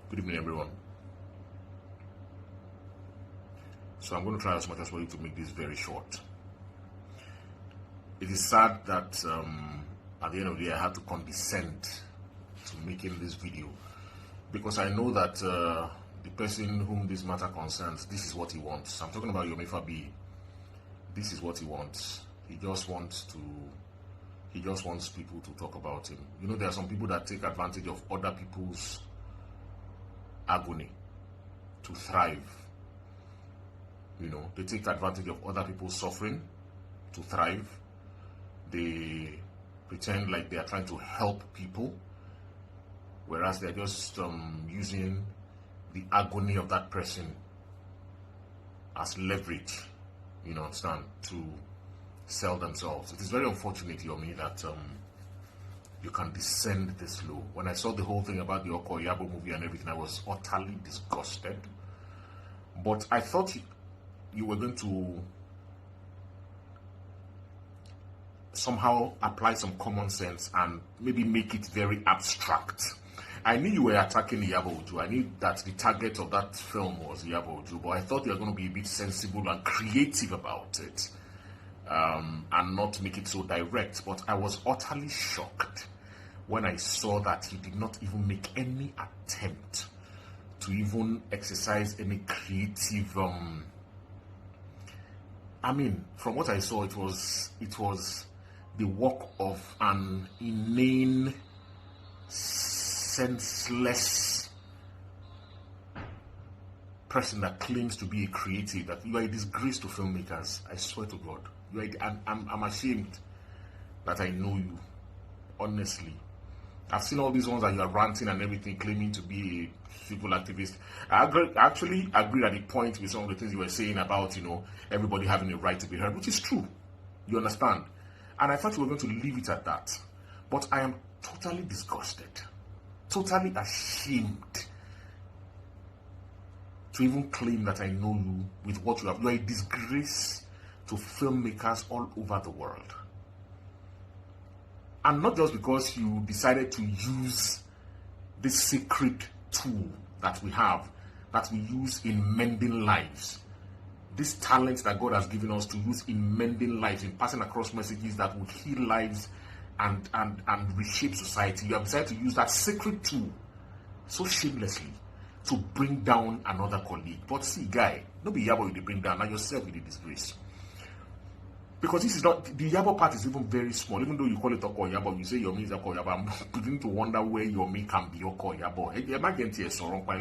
Good evening, everyone. So I'm going to try as much as possible to make this very short. It is sad that at the end of the day I had to condescend to making this video, because I know that the person whom this matter concerns, this is what he wants. I'm talking about Yomi Fabiyi. This is what he wants. He just wants people to talk about him. You know, there are some people that take advantage of other people's agony to thrive. You know, they take advantage of other people's suffering to thrive. They pretend like they are trying to help people, whereas they're just using the agony of that person as leverage, you know, understand, to sell themselves. It is very unfortunate, Yomi, that you can descend this low. When I saw the whole thing about the Okoyabo movie and everything, I was utterly disgusted. But I thought you were going to somehow apply some common sense and maybe make it very abstract. I knew you were attacking Iyabo Ojo. I knew that the target of that film was Iyabo Ojo, but I thought you were going to be a bit sensible and creative about it, and not make it so direct. But I was utterly shocked when I saw that he did not even make any attempt to even exercise any creative. I mean, from what I saw, it was the work of an inane, senseless person that claims to be a creative. That you are a disgrace to filmmakers. I swear to God, you are. I'm ashamed that I know you. Honestly, I've seen all these ones that you are ranting and everything, claiming to be a civil activist. I actually agree at the point with some of the things you were saying about, you know, everybody having a right to be heard, which is true. You understand? And I thought you were going to leave it at that. But I am totally disgusted, totally ashamed to even claim that I know you with what you have. You are a disgrace to filmmakers all over the world. And not just because you decided to use this secret tool that we have, that we use in mending lives. This talent that God has given us to use in mending lives, in passing across messages that will heal lives and reshape society. You have decided to use that sacred tool so shamelessly to bring down another colleague. But see, guy, don't be Yabo you bring down, now yourself with a disgrace. Because this is not, the Yabo part is even very small. Even though you call it Oko Yabo, you say Yomi is Oko Yabo, I'm beginning to wonder where Yomi can be Oko Yabo. Let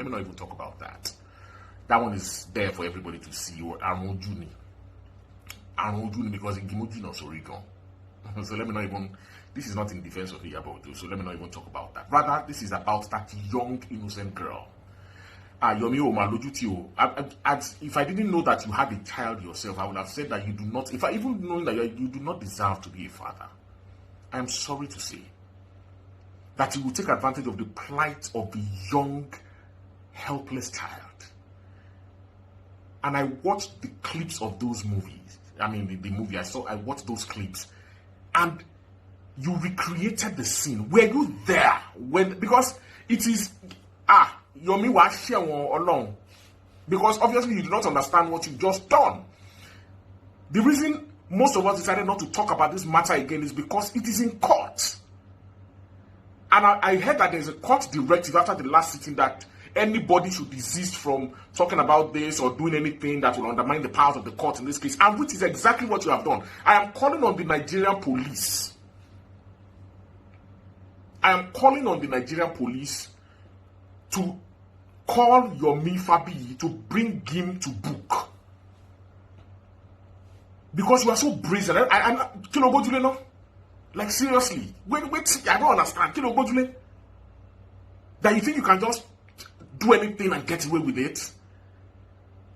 me not even talk about that. That one is there for everybody to see. Or Armojuni, because in Gimoji not Oregon. So let me not even. This is not in defense of Iyabo Ojo. So let me not even talk about that. Rather, this is about that young innocent girl. Yomi Omalojutio. If I didn't know that you had a child yourself, I would have said that you do not. If I even know that you do not deserve to be a father, I am sorry to say that you will take advantage of the plight of the young, helpless child. And I watched the clips of those movies. I mean, the movie I watched those clips. And you recreated the scene. Were you there? Because it is, Yomi wa share along. Because obviously you do not understand what you've just done. The reason most of us decided not to talk about this matter again is because it is in court. And I heard that there's a court directive after the last sitting that anybody should desist from talking about this or doing anything that will undermine the powers of the court in this case, and which is exactly what you have done. I am calling on the Nigerian police. I am calling on the Nigerian police to call Yomi Fabiyi to bring him to book. Because you are so brazen. Like seriously. Wait, I don't understand. That you think you can just do anything and get away with it?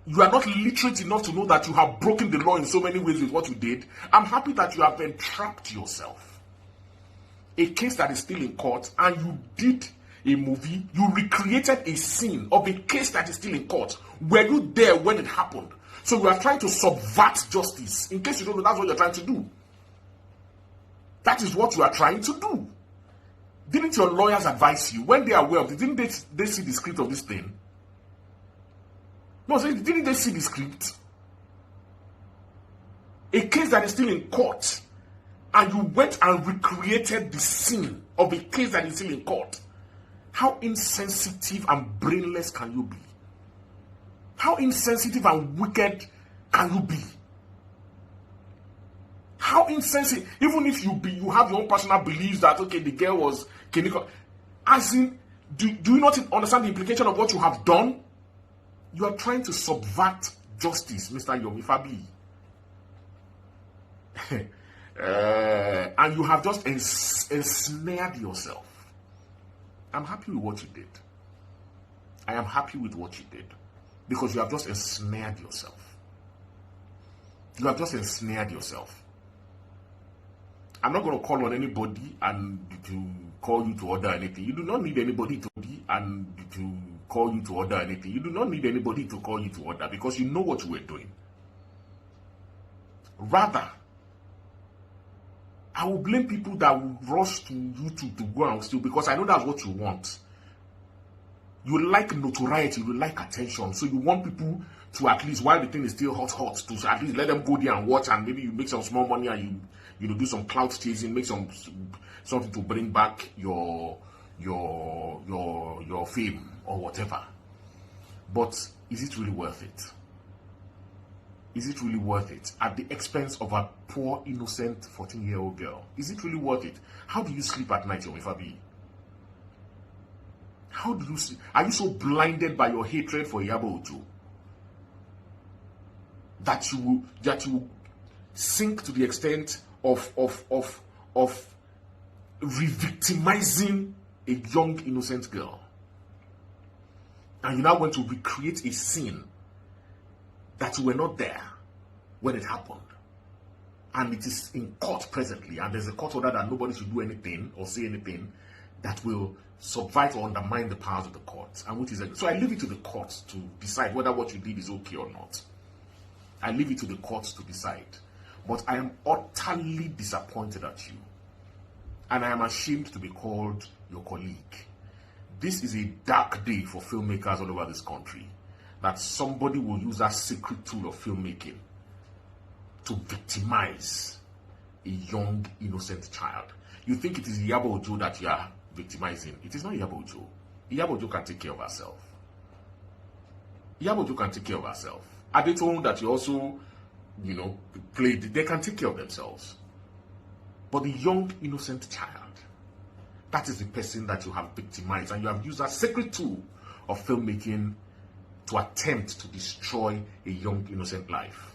You are not literate enough to know that you have broken the law in so many ways with what you did. I'm happy that you have entrapped yourself. A case that is still in court, and you did a movie, you recreated a scene of a case that is still in court. Were you there when it happened? So you are trying to subvert justice. In case you don't know, that's what you're trying to do. That is what you are trying to do. Didn't your lawyers advise you when they are aware of it? Didn't they see the script of this thing? No, so didn't they see the script? A case that is still in court, and you went and recreated the scene of a case that is still in court. How insensitive and brainless can you be? How insensitive and wicked can you be? How insensitive, even if you have your own personal beliefs that, okay, the girl was clinical. As in, do you not understand the implication of what you have done? You are trying to subvert justice, Mr. Yomi Fabiyi. And you have just ensnared yourself. I'm happy with what you did. I am happy with what you did. Because you have just ensnared yourself. You have just ensnared yourself. I'm not going to call on anybody and to call you to order anything. You do not need anybody to call you to order anything. You do not need anybody to call you to order because you know what you were doing. Rather, I will blame people that will rush to YouTube to go and steal because I know that's what you want. You like notoriety, you like attention. So you want people to at least, while the thing is still hot, to at least let them go there and watch, and maybe you make some small money and you do some clout chasing, make something to bring back your fame or whatever. But is it really worth it? Is it really worth it at the expense of a poor, innocent 14-year-old girl? Is it really worth it? How do you sleep at night, Yomi Fabiyi? How do you sleep? Are you so blinded by your hatred for Iyabo Ojo that you will sink to the extent of re-victimizing a young, innocent girl? And you now want to recreate a scene that you were not there when it happened. And it is in court presently, and there's a court order that nobody should do anything or say anything that will subvert or undermine the powers of the courts. And which is so I leave it to the courts to decide whether what you did is okay or not. I leave it to the courts to decide. But I am utterly disappointed at you. And I am ashamed to be called your colleague. This is a dark day for filmmakers all over this country. That somebody will use that secret tool of filmmaking to victimize a young, innocent child. You think it is Iyabo Ojo that you are victimizing. It is not Iyabo Ojo. Iyabo Ojo can take care of herself. Iyabo Ojo can take care of herself. Are they told that you also, played? They can take care of themselves. But the young, innocent child, that is the person that you have victimized. And you have used that secret tool of filmmaking to attempt to destroy a young, innocent life.